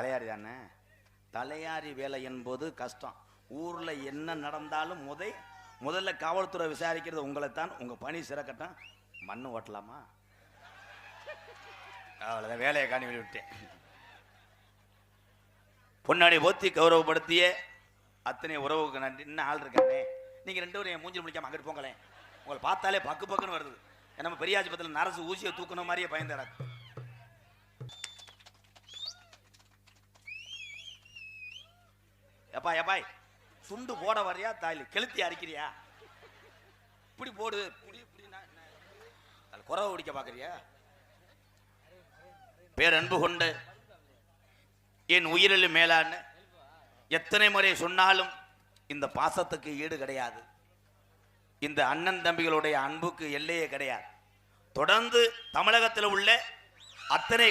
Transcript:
தலையாரி தானே. தலையாரி வேலை என்பது கஷ்டம். ஊர்ல என்ன நடந்தாலும் முதல்ல காவல்துறை விசாரிக்கிறது உங்களைத்தான். உங்க பணி சிறக்கட்டும். மண்ணு ஓட்டலாமா? அவ்வளவுதான், வேலையை காணி விட்டேன். பொன்னாடி போத்தி கௌரவப்படுத்திய அத்தனை உறவுக்கு நன்றி. இன்னும் ஆள் இருக்கானே, நீங்க ரெண்டு பேரும் என் மூஞ்சி முடிக்காம அங்கிட்டு போங்களேன். உங்களை பார்த்தாலே பக்கு பக்குன்னு வருது. நம்ம பெரியாஜிபத்தில் நரசு ஊசியை தூக்கணும் மாதிரியே பயந்துறாரு. எப்பா எப்பாய் சுண்டு போட வரையா தாலி கெளுத்தி அரிக்கிறியா? இப்படி போடு, குறவை பிடிக்க பாக்குறியா? பேரன்பு கொண்டு என் உயிரில் மேலான எத்தனை முறை சொன்னாலும் இந்த பாசத்துக்கு ஈடு கிடையாது. இந்த அண்ணன் தம்பிகளுடைய அன்புக்கு எல்லையே கிடையாது. தொடர்ந்து தமிழகத்தில் உள்ள அத்தனை